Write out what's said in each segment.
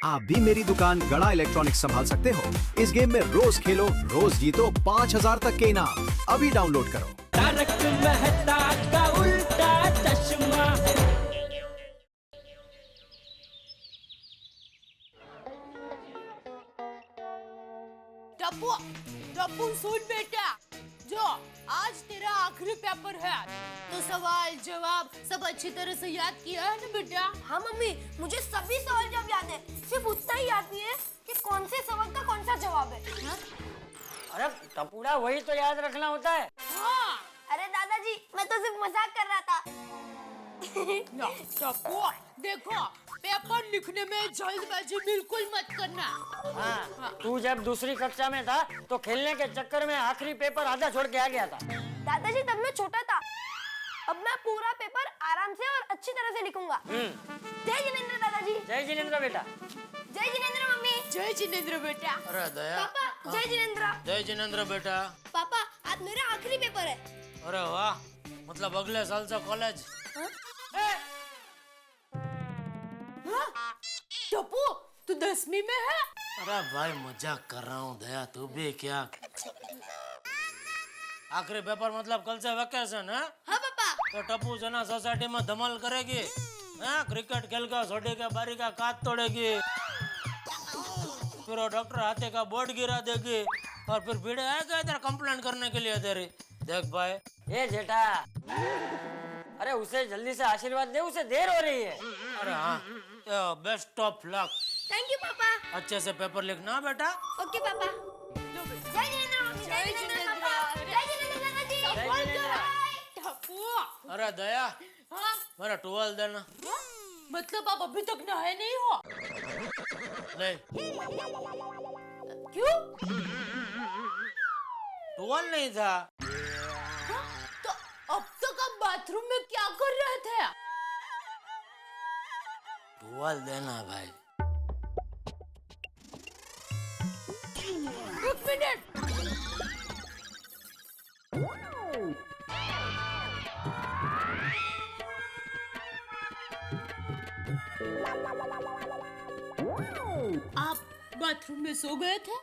आप भी मेरी दुकान गड़ा इलेक्ट्रॉनिक्स संभाल सकते हो। इस गेम में रोज खेलो, रोज जीतो 5000 तक के इनाम। अभी डाउनलोड करो। तारक मेहता का उल्टा चश्मा। टप्पू टप्पू सुन बेटा, जो आज तेरा आखिरी पेपर है तो सवाल जवाब सब अच्छी तरह से याद किया है ना बेटा? हाँ मम्मी, मुझे सभी सवाल जवाब याद है, सिर्फ उतना ही याद नहीं है कि कौन से सवाल का कौन सा जवाब है। हाँ? अरे टपूड़ा, वही तो याद रखना होता है। हाँ। अरे दादाजी, मैं तो सिर्फ मजाक कर रहा था। टप्पू देखो, पेपर लिखने में जल्दबाजी बिल्कुल मत करना। हाँ, तू जब दूसरी कक्षा में था तो खेलने के चक्कर में आखिरी पेपर आधा छोड़ के आ गया था। दादाजी तब मैं छोटा था, अब मैं पूरा पेपर आराम से और अच्छी तरह से लिखूंगा। जय जिनेंद्र दादाजी। जय जिनेंद्र बेटा। जय जिनेंद्र मम्मी। जय जिनेंद्र बेटा। अरे दया। पापा जय जिनेंद्र। जय जिनेंद्र बेटा। पापा आज मेरा आखिरी पेपर है। अरे वाह, मतलब अगले साल से कॉलेज। टप्पू तू 10वीं में है? अरे भाई मजाक कर रहा हूँ दया, तू भी क्या। आखिरी पेपर मतलब कल से वेकेशन है। हाँ पापा। तो टप्पू जना सोसाइटी में धमाल करेगी। हाँ, क्रिकेट खेल का सोडे का बारी का काट तोड़ेगी, फिर वो डॉक्टर हाथे का बोर्ड गिरा देगी और फिर भीड़ आएगा इधर कंप्लेंट करने के लिए तेरी। देख भाई। ये जेठा, अरे उसे जल्दी से आशीर्वाद दे, उसे देर हो रही है। अरे हाँ, best of luck. Thank you पापा। अच्छे से पेपर लिखना बेटा। ओके पापा। जय जिनेंद्र मम्मी। जय जिनेंद्र पापा। जय जिनेंद्र दादाजी। जय जिनेंद्र। टप्पू अरे दया, हाँ? मेरा टुवेल देना। मतलब आप अभी तक नहाए नहीं हो? नहीं, क्यों? टुवेल नहीं था। तो अब तक आप बाथरूम में क्या कर रहे थे? टुवेल देना भाई। एक मिनट। आप बाथरूम में सो गए थे?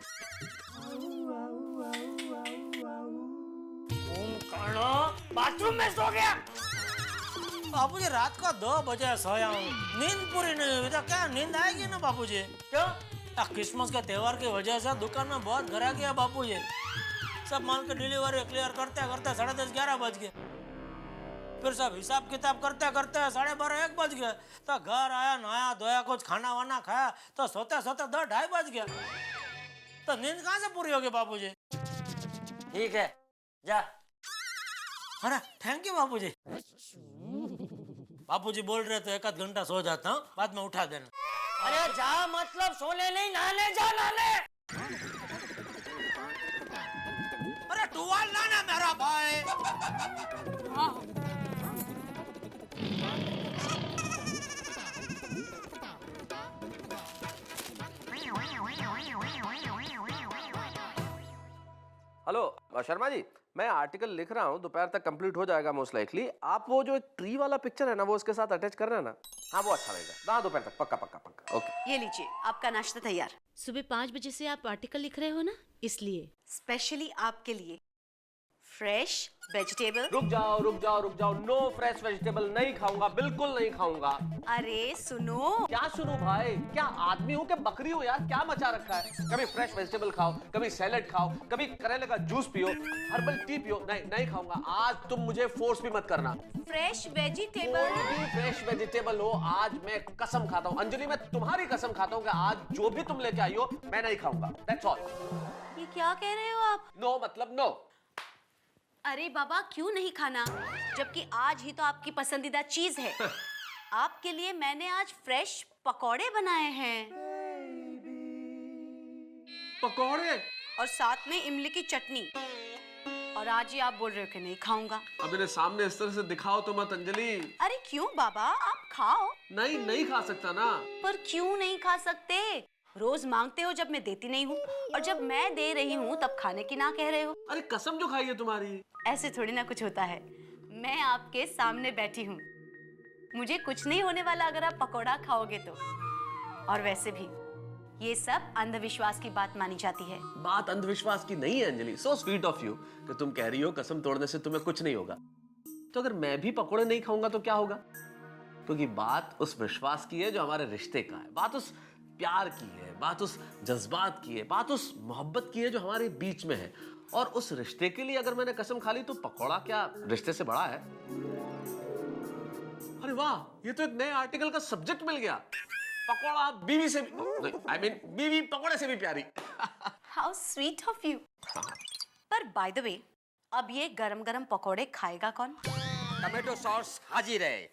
बाथरूम में सो गया। बापूजी रात को 2 बजे सोया हूँ, नींद पूरी नहीं हुई तो क्या नींद आएगी ना बापूजी? क्यों? क्रिसमस के त्योहार की वजह से दुकान में बहुत ग्राहकी है बापूजी। सब माल की डिलीवरी क्लियर करते करते 10:30-11 बज गए। फिर सब हिसाब किताब करते करते 12:30-1 बज गए। तो घर आया, नहाया धोया, कुछ खाना वाना खाया तो सोते सोते 2-2:30 बज गया। तो नींद कहाँ से पूरी होगी बापूजी? ठीक है, जा। अरे थैंक यू बापूजी। बापूजी बोल रहे तो 1 आध घंटा सो जाता हूँ, बाद में उठा देना। अरे जा, मतलब सोने नहीं, नहाने जा, नहाने। अरे टुवाल लाना मेरा भाई। हेलो शर्मा जी, मैं आर्टिकल लिख रहा हूँ, दोपहर तक कंप्लीट हो जाएगा मोस्ट लाइकली। आप वो जो ट्री वाला पिक्चर है ना, वो उसके साथ अटैच कर रहे हैं ना? हाँ वो अच्छा रहेगा। हाँ दोपहर तक पक्का पक्का पक्का। ओके। ये लीजिए, आपका नाश्ता तैयार। सुबह 5 बजे से आप आर्टिकल लिख रहे हो ना, इसलिए स्पेशली आपके लिए फ्रेश वेजिटेबल। रुक जाओ, नो फ्रेश वेजिटेबल नहीं खाऊंगा, बिल्कुल नहीं खाऊंगा। अरे सुनो। क्या सुनो भाई, क्या आदमी हूँ कि बकरी हूँ यार? क्या मचा रखा है? कभी फ्रेश वेजिटेबल खाओ, कभी सैलेड खाओ, कभी करेले का जूस पियो, हर्बल टी पियो। नहीं खाऊंगा आज। तुम मुझे फोर्स भी मत करना। Fresh vegetable. कोई भी फ्रेश वेजिटेबल हो, आज मैं कसम खाता हूँ अंजलि, मैं तुम्हारी कसम खाता हूँ कि आज जो भी तुम लेके आई हो मैं नहीं खाऊंगा। That's all. ये क्या कह रहे हो आप? नो मतलब नो। अरे बाबा, क्यों नहीं खाना, जबकि आज ही तो आपकी पसंदीदा चीज है। आपके लिए मैंने आज फ्रेश पकौड़े बनाए हैं। पकौड़े? और साथ में इमली की चटनी। और आज ही आप बोल रहे हो कि नहीं खाऊंगा। अब इन्हें सामने इस तरह से दिखाओ तो मत अंजलि। अरे क्यों बाबा, आप खाओ। नहीं खा सकता ना। पर क्यों नहीं खा सकते? रोज मांगते हो जब मैं देती नहीं हूँ, और जब मैं दे रही हूँ तब खाने की ना कह रहे हो। अरे कसम जो खाई है तुम्हारी। ऐसे थोड़ी ना कुछ होता है। मैं आपके सामने बैठी हूँ, मुझे कुछ नहीं होने वाला अगर आप पकौड़ा खाओगे तो। और वैसे भी ये सब अंधविश्वास की बात मानी जाती है। बात अंधविश्वास की नहीं है Anjali. So sweet of you कि तुम कह रही हो कसम तोड़ने से तुम्हें कुछ नहीं होगा। तो अगर मैं भी पकोड़े नहीं खाऊंगा तो क्या होगा? क्योंकि बात उस विश्वास की है जो हमारे रिश्ते का है, बात उस प्यार की है, बात उस जज्बात की है, बात उस मोहब्बत की है जो हमारे बीच में है। और उस रिश्ते के लिए अगर मैंने कसम खा ली तो पकोड़ा क्या रिश्ते से बड़ा है? अरे वाह, ये तो एक नए आर्टिकल का सब्जेक्ट मिल गया। पकोड़ा बीवी से भी, आई मीन बीवी पकोड़े से भी प्यारी। How sweet of you. पर बाय द वे, अब ये गरम गरम पकोड़े खाएगा कौन? टमेटो सॉस हाजिर है।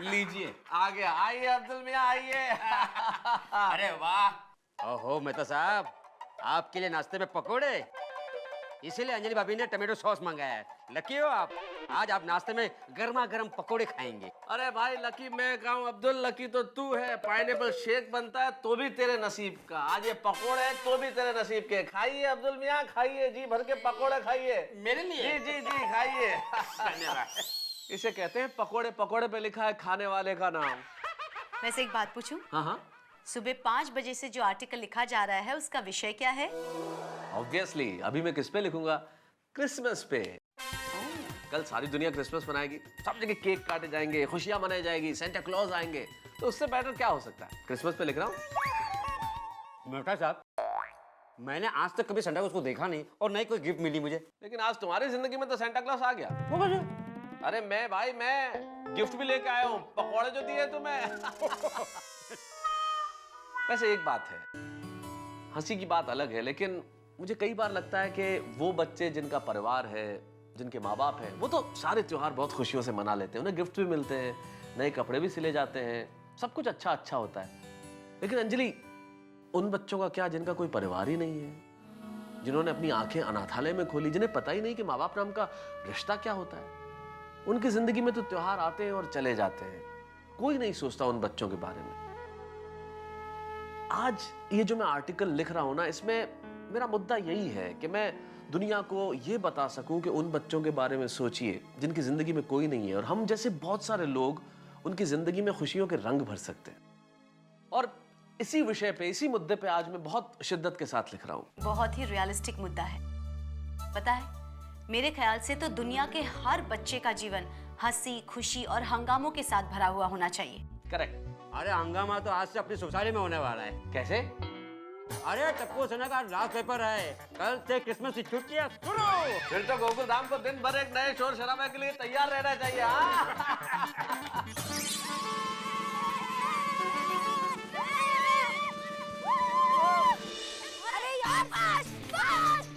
लीजिए, आ गया। आइए अब्दुल मियां, आइए। अरे वाह, ओहो मेहता साहब, आपके लिए नाश्ते में पकोड़े, इसीलिए अंजलि भाभी ने टमेटो सॉस मंगाया है। लकी हो आप, आज आप नाश्ते में गर्मा गर्म पकोड़े खाएंगे। अरे भाई लकी मैं कहूँ अब्दुल, लकी तो तू है। पाइनएप्पल शेक बनता है तो भी तेरे नसीब का, आज ये पकोड़े हैं तो भी तेरे नसीब के। खाइए अब्दुल मियां, खाइए, जी भर के पकोड़े खाइए। मेरे लिए? जी जी जी खाइए। धन्यवाद। इसे कहते हैं पकोड़े। पकोड़े पे लिखा है खाने वाले का नाम। वैसे एक बात पूछूं? हाँ हाँ, सुबह 5 बजे से जो आर्टिकल लिखा जा रहा है उसका विषय क्या है? ऑब्वियसली अभी मैं किस पे लिखूंगा? क्रिसमस पे। कल सारी दुनिया क्रिसमस मनाएगी, सब जगह केक काटे जाएंगे, खुशियां मनाई जाएगी, सेंटा क्लॉज आएंगे, तो उससे बेटर क्या हो सकता है? क्रिसमस पे लिख रहा हूँ। मेहता साहब, मैंने आज तक कभी सेंटा क्लॉज को देखा नहीं और नहीं कोई गिफ्ट मिली मुझे। लेकिन आज तुम्हारी जिंदगी में तो सेंटा क्लॉज आ गया। वो कैसे? अरे मैं गिफ्ट भी लेके आया हूँ, पकौड़े जो दिए तुम्हें। वैसे एक बात है, हंसी की बात अलग है, लेकिन मुझे कई बार लगता है कि वो बच्चे जिनका परिवार है, जिनके माँ बाप हैं, वो तो सारे त्योहार बहुत खुशियों से मना लेते हैं। उन्हें गिफ्ट भी मिलते हैं, नए कपड़े भी सिले जाते हैं, सब कुछ अच्छा अच्छा होता है। लेकिन अंजलि, उन बच्चों का क्या जिनका कोई परिवार ही नहीं है, जिन्होंने अपनी आंखें अनाथालय में खोली, जिन्हें पता ही नहीं कि माँ बाप नाम का रिश्ता क्या होता है? उनकी जिंदगी में तो त्योहार आते हैं और चले जाते हैं, कोई नहीं सोचता उन बच्चों के बारे में। आज ये जो मैं आर्टिकल लिख रहा हूं ना, इसमें मेरा मुद्दा यही है कि मैं दुनिया को ये बता सकूं कि उन बच्चों के बारे में सोचिए जिनकी जिंदगी में कोई नहीं है, और हम जैसे बहुत सारे लोग उनकी जिंदगी में खुशियों के रंग भर सकते हैं। और इसी विषय पे, इसी मुद्दे पे आज मैं बहुत शिद्दत के साथ लिख रहा हूं। बहुत ही रियलिस्टिक मुद्दा है। पता है, मेरे ख्याल से तो दुनिया के हर बच्चे का जीवन हंसी, खुशी और हंगामों के साथ भरा हुआ होना चाहिए। करेक्ट। अरे हंगामा तो आज से अपनी सोसाइटी में होने वाला है। कैसे? अरे टप्पू सेना का लास्ट पेपर है, कल से क्रिसमस की छुट्टियां शुरू। फिर तो गोकुल धाम को दिन भर एक नए शोर शराबे के लिए तैयार रहना चाहिए। अरे यार, बस बस,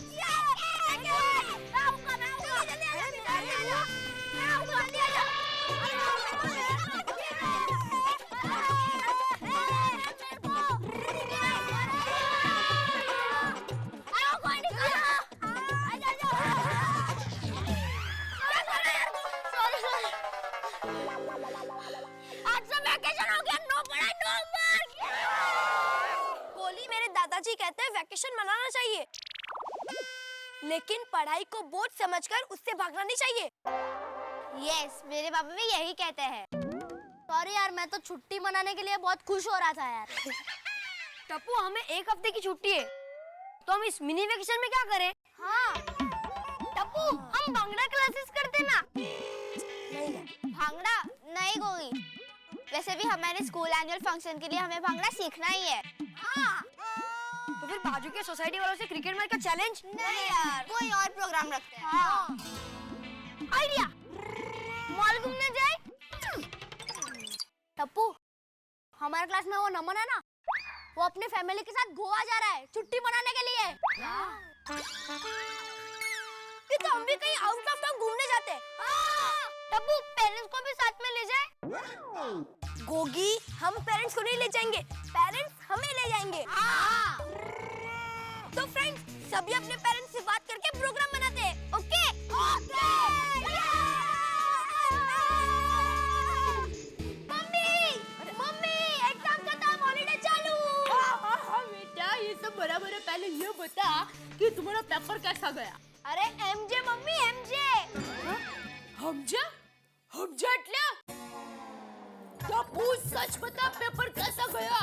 दादाजी कहते हैं वैकेशन मनाना चाहिए, लेकिन पढ़ाई को बोझ समझकर उससे भागना नहीं चाहिए। यस, मेरे पापा भी यही कहते हैं। सॉरी यार, मैं तो छुट्टी मनाने के लिए बहुत खुश हो रहा था यार। टप्पू, हमें 1 हफ्ते की छुट्टी है, तो हम इस मिनी वेकेशन में क्या करें? हाँ टप्पू, हम भांगड़ा क्लासेस करते ना। नहीं, भांगड़ा नहीं गोगी। वैसे भी हमारे स्कूल एनुअल फंक्शन के लिए हमें भांगड़ा सीखना ही है। हाँ, तो फिर बाजू के सोसाइटी वालों से क्रिकेट मैच का चैलेंज? नहीं यार, कोई और प्रोग्राम रखते हैं। हाँ। आइडिया, मॉल घूमने जाए। टप्पू, हमारे क्लास में वो नमन है ना, वो अपने फैमिली के साथ गोवा जा रहा है छुट्टी मनाने के लिए। तो हम भी कहीं आउट ऑफ टाउन घूमने जाते हैं। टप्पू, पेरेंट्स को भी साथ में ले जाए। गोगी, हम पेरेंट्स को नहीं ले जाएंगे, पेरेंट्स हमें ले जाएंगे। तो फ्रेंड्स, सभी अपने पेरेंट्स से बात करके प्रोग्राम बनाते हैं। ओके? मम्मी, एग्जाम खत्म, हॉलिडे चालू। हाँ बेटा, ये सब बराबर है। पहले ये बता कि तुम्हारा पेपर कैसा गया? अरे एमजे मम्मी, एमजे। हमजा एटल्या? टप्पू, सच बता, पेपर कैसा गया?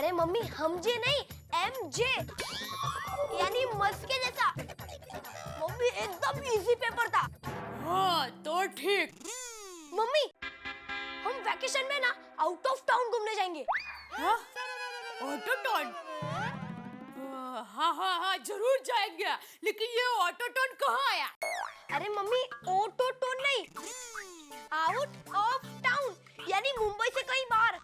अरे मम्मी हमजे नहीं MJ यानी मस्के जैसा। मम्मी एकदम इजी पेपर था। हाँ तो ठीक। मम्मी हम वैकेशन में ना आउट ऑफ टाउन घूमने जाएंगे। हाँ ऑटोटोन। हाँ हाँ हाँ जरूर जाएंगे, लेकिन ये ऑटोटोन कहाँ आया? अरे मम्मी ऑटोटोन नहीं, आउट ऑफ टाउन यानी मुंबई से कहीं बाहर।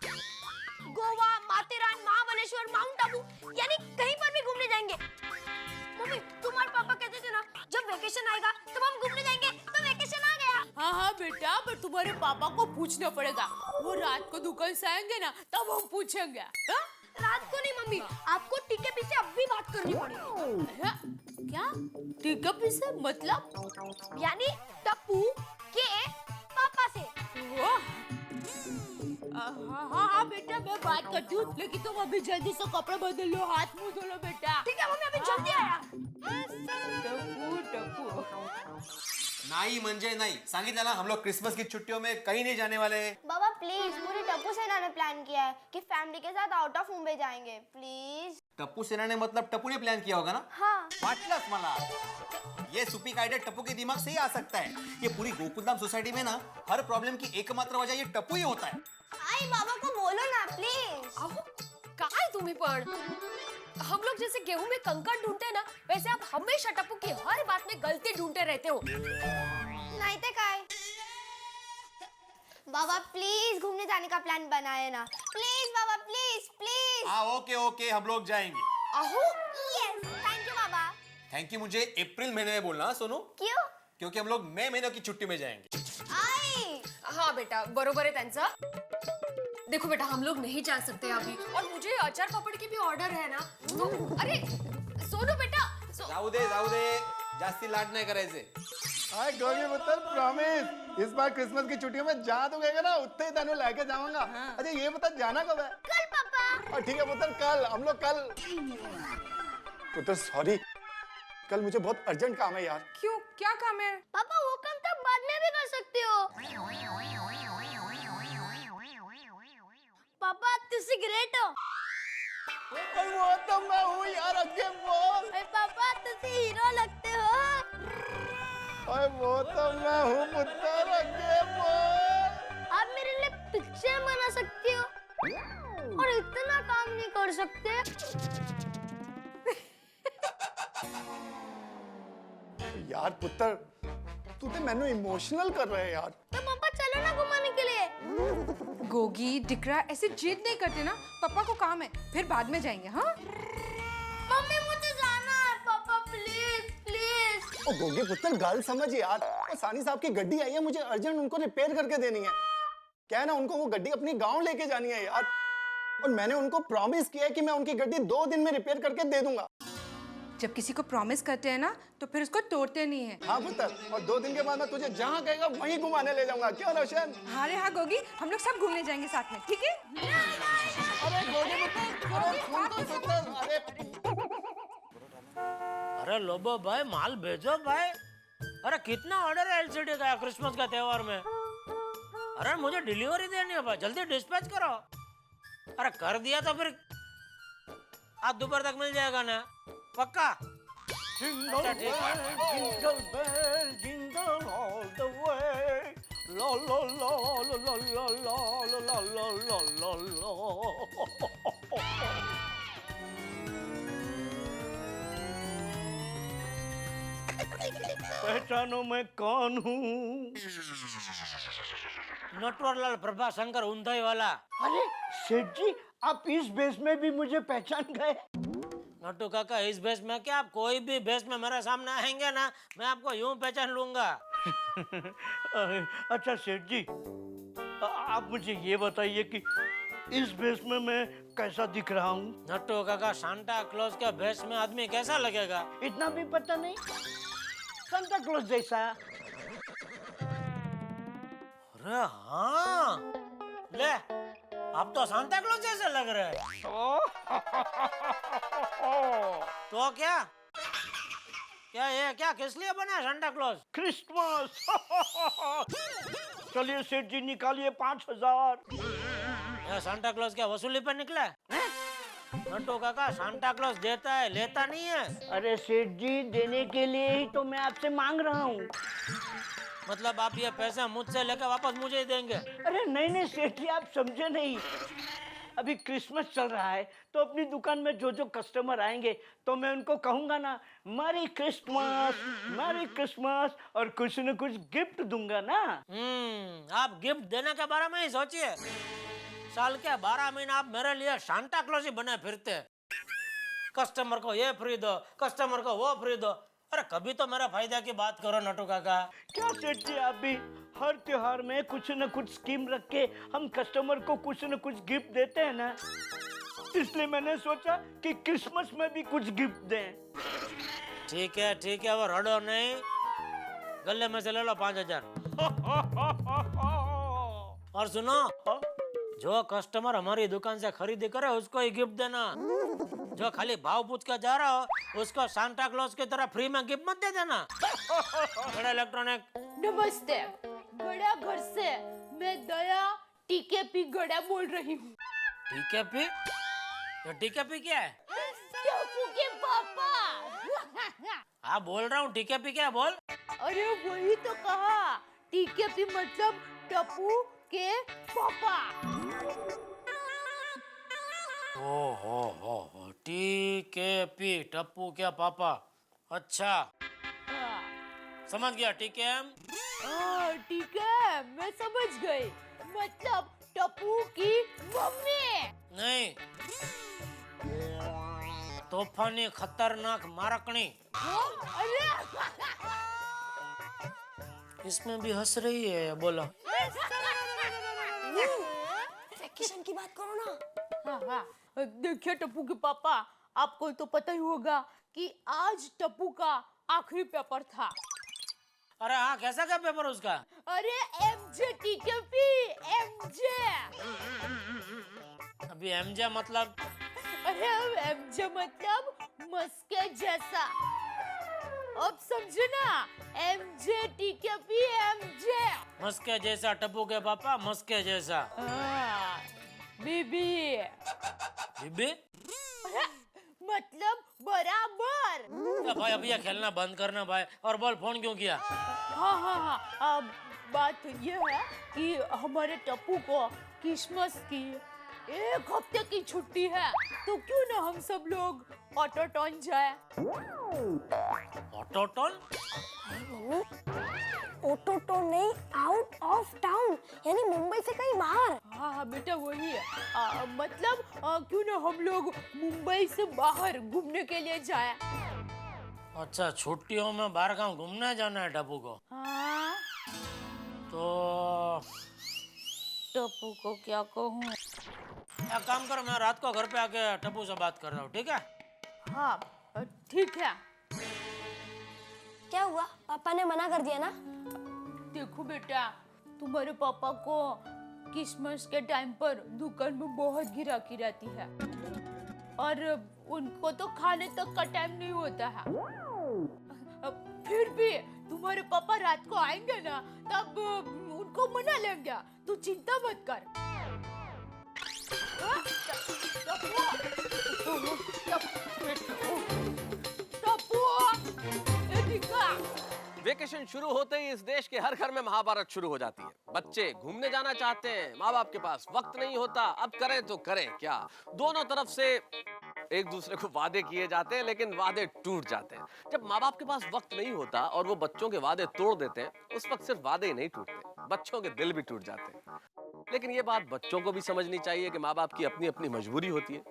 गोवा, माथेरान, महाबलेश्वर, माउंट आबू यानी कहीं पर भी घूमने जाएंगे। मम्मी तुम्हारे पापा कहते थे ना जब वेकेशन आएगा तब हम घूमने जाएंगे, तो वेकेशन आ गया। हाँ हाँ बेटा, पर तुम्हारे पापा को पूछना पड़ेगा। वो रात को दुकान से आएंगे ना तब हम पूछेंगे। हाँ? रात को नहीं मम्मी, आपको टीके पीछे अब भी बात करनी पड़ेगी। हाँ? क्या टीका पीछे मतलब? यानी टप्पू के पापा से। हाँ हाँ बेटा मैं बात करती हूँ, लेकिन तुम अभी जल्दी से कपड़े बदल लो, हाथ मुंह धो लो बेटा। ठीक है मम्मी, अभी जल्दी आया। नाही म्हणजे नाही, सांगितलं ना हम लोग क्रिसमस की छुट्टियों में कहीं नहीं जाने वाले। बाबा प्लीज, पूरी टप्पू सेना ने प्लान किया है कि फैमिली के साथ आउट ऑफ मुंबई जाएंगे, प्लीज। टप्पू सेना ने मतलब टप्पू ने प्लान किया होगा ना? हाँ। वाटलंच मला। ये सुपीक आइडिया टप्पू के दिमाग से ही आ सकता है। ये पूरी गोकुलधाम सोसाइटी में ना हर प्रॉब्लम की एकमात्र वजह ये टप्पू ही होता है। आई बाबा को बोलो ना प्लीज। कहाँ है तुम्ही पण? हम लोग जैसे गेहूं में कंकड़ ढूंढते हैं ना, वैसे आप हमेशा टप्पू की हर बात में गलती ढूंढते रहते हो। नहीं तो काय? बाबा प्लीज घूमने जाने का प्लान बनाए ना, प्लीज बाबा, प्लीज प्लीज। हाँ ओके ओके, हम लोग जाएंगे। Yes, thank you Baba. Thank you मुझे अप्रैल महीने में बोलना, सोनू। क्यों? क्योंकि हम लोग मई महीने की छुट्टी में जाएंगे। आई। हाँ बेटा बरोबर है त्यांचा। देखो बेटा हम लोग नहीं जा सकते अभी, और मुझे अचार पापड़ की भी ऑर्डर है ना। तो अरे सोनू बेटा जाऊ दे जास्ती लाड नहीं करायचे। हाय गोगी पुत्र, प्रॉमिस इस बार क्रिसमस की छुट्टियों में जहाँ तू कहेगा ना उतने ही तेनू लेके जाऊंगा। अच्छा ये बता जाना कब है? कल पापा। और ठीक है पुत्र, कल हम लोग कल। पुत्र सॉरी, कल मुझे बहुत अर्जेंट काम है यार। क्यों, क्या काम है? पापा वो काम तो बाद में भी कर सकते हो। पापा तुसी ग्रेट हो। वो तो मैं हूँ यार, आगे बोल। पापा तुसी हीरो लगते हो। ओए वो तो मैं हूँ पुत्र, आगे बोल। आप मेरे लिए पिक्चर बना सकते हो और इतना काम नहीं कर सकते। यार पुत्र तू तो मैंने इमोशनल कर रहा है यार। तो पापा चलो ना घुमाने के लिए। गोगी डिकरा ऐसे जिद नहीं करते ना, पापा को काम है, फिर बाद में जाएंगे। हाँ मम्मी मुझे जाना है, पापा प्लीज प्लीज। ओ गोगी पुत्र गल समझ यार, ओ सानी साहब की गड्डी आई है, मुझे अर्जेंट उनको रिपेयर करके देनी है। क्या है ना, उनको वो गड्डी अपनी गांव लेके जानी है यार, और मैंने उनको प्रॉमिस किया है कि मैं उनकी गड्डी 2 दिन में रिपेयर करके दे दूंगा। जब किसी को प्रॉमिस करते हैं ना तो फिर उसको तोड़ते नहीं है। हाँ पुत्र, और 2 दिन के बाद मैं तुझे जहाँ कहेगा वहीं घुमाने ले जाऊंगा। क्यों रोशन? हाँ रे हाँ गोगी, हम लोग सब घूमने जाएंगे साथ में, ठीक है? अरे गोगी पुत्र, अरे सुन तो पुत्र, अरे लोबो भाई माल भेजो भाई। अरे कितना ऑर्डर है एलसीडी का क्रिसमस का त्योहार में। अरे मुझे डिलीवरी देनी है भाई, जल्दी डिस्पैच करो। अरे कर दिया तो फिर आज दोपहर तक मिल जाएगा ना, पक्का? अच्छा ठीक पहचानो मैं कौन हूँ? नटवरलाल प्रभा शंकर उंधाई वाला। अरे सेठ जी, आप इस बेस में भी मुझे पहचान गए? नट्टू काका इस भेष में क्या, आप कोई भी भेष में मेरे सामने आएंगे ना, मैं आपको यूं पहचान लूंगा। अच्छा सेठ जी, आप मुझे ये बताइए कि इस भेष में मैं कैसा दिख रहा हूँ? नट्टू काका सांता क्लॉज के भेष में आदमी कैसा लगेगा? इतना भी पता नहीं? सांता क्लॉज जैसा। अरे हाँ, ले आप तो सांता क्लॉज जैसे लग रहे हैं। तो क्या क्या ये क्या किस लिए बना है सांता क्लॉज? क्रिसमस। चलिए सेठ जी निकालिए 5000। सांता क्लॉज क्या वसूली पर निकला है? नटू काका सांता क्लॉज देता है लेता नहीं है। अरे सेठ जी, देने के लिए ही तो मैं आपसे मांग रहा हूँ। मतलब आप ये पैसे मुझसे लेकर वापस मुझे ही देंगे? अरे नहीं नहीं सेठ जी, आप समझे नहीं। अभी क्रिसमस चल रहा है तो अपनी दुकान में जो जो कस्टमर आएंगे तो मैं उनको कहूंगा ना मैरी क्रिसमस और कुछ न कुछ गिफ्ट दूंगा ना। आप गिफ्ट देने के बारे में ही सोचिए। साल के 12 महीने आप मेरे लिए सांता क्लॉज ही बने फिरते। कस्टमर को ये फ्री दो, कस्टमर को वो फ्री दो। अरे कभी तो मेरा फायदा की बात करो नटू काका। क्या सेठ जी, आप भी हर त्योहार में कुछ न कुछ स्कीम रख के हम कस्टमर को कुछ न कुछ गिफ्ट देते हैं ना, इसलिए मैंने सोचा कि क्रिसमस में भी कुछ गिफ्ट दें। ठीक है, वो रड़ो नहीं, गले में से ले लो 5000। और सुनो, जो कस्टमर हमारी दुकान से खरीदी करे उसको ही गिफ्ट देना। जो खाली भाव पूछ के जा रहा हो उसको सांता क्लॉज की तरह फ्री में गिफ्ट मत दे देना। बड़ा इलेक्ट्रॉनिक। नमस्ते, गड़ा घर से मैं दया टीकेपी गड़ा बोल रही हूँ। टीकेपी? ये टीकेपी क्या है? टप्पू के पापा। हाँ बोल रहा हूँ, टीकेपी क्या है बोल? अरे वही तो कहा, टीकेपी मतलब टप्पू के पापा। हो टीकेपी, टप्पू के पापा। अच्छा समझ गया। टीकेएम? ठीक है, मैं समझ गई, मतलब टप्पू की मम्मी। नहीं, तूफानी खतरनाक मारकनी। अरे इसमें भी हंस रही है, बोलो। वैकेशन की बात करो ना। हाँ, देखिए टप्पू के पापा, आपको तो पता ही होगा कि आज टप्पू का आखिरी पेपर था। अरे हाँ, कैसा क्या पेपर उसका? अरे एमजे टीकेपी, एमजे। अभी एमजे मतलब? अरे एमजे मतलब मस्के जैसा। अब समझे ना, एमजे टीकेपी, एमजे। मस्के जैसा टप्पू के पापा, मस्के जैसा। बीबी। बीबी मतलब बराबर। भाई अभी ये खेलना बंद करना भाई, और बोल फोन क्यों किया? हाँ, अब बात ये है कि हमारे टप्पू को क्रिसमस की 1 हफ्ते की छुट्टी है, तो क्यों ना हम सब लोग ऑटोटॉन जाए। ऑटोटॉन? ऑटोटॉन नहीं, आउट ऑफ टाउन, यानी मुंबई से कहीं बाहर। हाँ बेटा वही है। मतलब क्यों ना हम लोग मुंबई से बाहर घूमने के लिए जाए। अच्छा, छुट्टियों में बाहर कहाँ घूमने जाना है टप्पू को? हाँ। तो टप्पू को क्या कहूँ? एक काम करो, मैं रात को घर पे आके टप्पू से बात कर रहा हूँ, ठीक है? हाँ ठीक है। क्या हुआ, पापा ने मना कर दिया ना? देखो बेटा, तुम्हारे पापा को क्रिसमस के टाइम पर दुकान में बहुत गिराकी रहती है और उनको तो खाने तक का टाइम नहीं होता है। फिर भी तुम्हारे पापा रात को आएंगे ना, तब उनको मना लेंगे, तू चिंता मत कर। वेकेशन शुरू होते ही इस देश के हर घर में महाभारत शुरू हो जाती है। बच्चे घूमने जाना चाहते हैं, माँ बाप के पास वक्त नहीं होता, अब करें तो करें क्या। दोनों तरफ से एक दूसरे को वादे किए जाते हैं, लेकिन वादे टूट जाते हैं। जब माँ बाप के पास वक्त नहीं होता और वो बच्चों के वादे तोड़ देते हैं, उस वक्त सिर्फ वादे ही नहीं टूटते, बच्चों के दिल भी टूट जाते हैं। लेकिन ये बात बच्चों को भी समझनी चाहिए कि माँ बाप की अपनी अपनी मजबूरी होती है।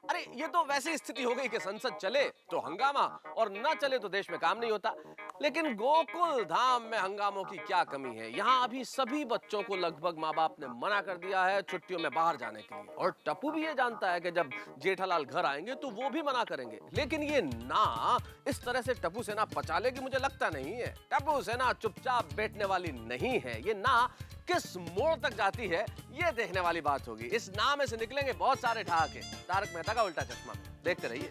अरे ये तो वैसी स्थिति हो गई कि संसद चले तो हंगामा और न चले तो देश में काम नहीं होता। लेकिन गोकुल धाम में हंगामों की क्या कमी है। यहाँ अभी सभी बच्चों को लगभग माँ बाप ने मना कर दिया है छुट्टियों में बाहर जाने के लिए, और टप्पू भी ये जानता है कि जब जेठालाल घर आएंगे तो वो भी मना करेंगे। लेकिन ये ना इस तरह से टप्पू सेना पचा लेगी मुझे लगता नहीं है। टप्पू सेना चुपचाप बैठने वाली नहीं है। ये ना किस मोड़ तक जाती है ये देखने वाली बात होगी। इस ना में से निकलेंगे बहुत सारे ठहाके। तारक मेहता का उल्टा चश्मा, देखते रहिए।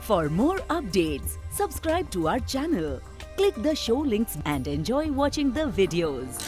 For more updates, subscribe to our channel, click the show links and enjoy watching the videos.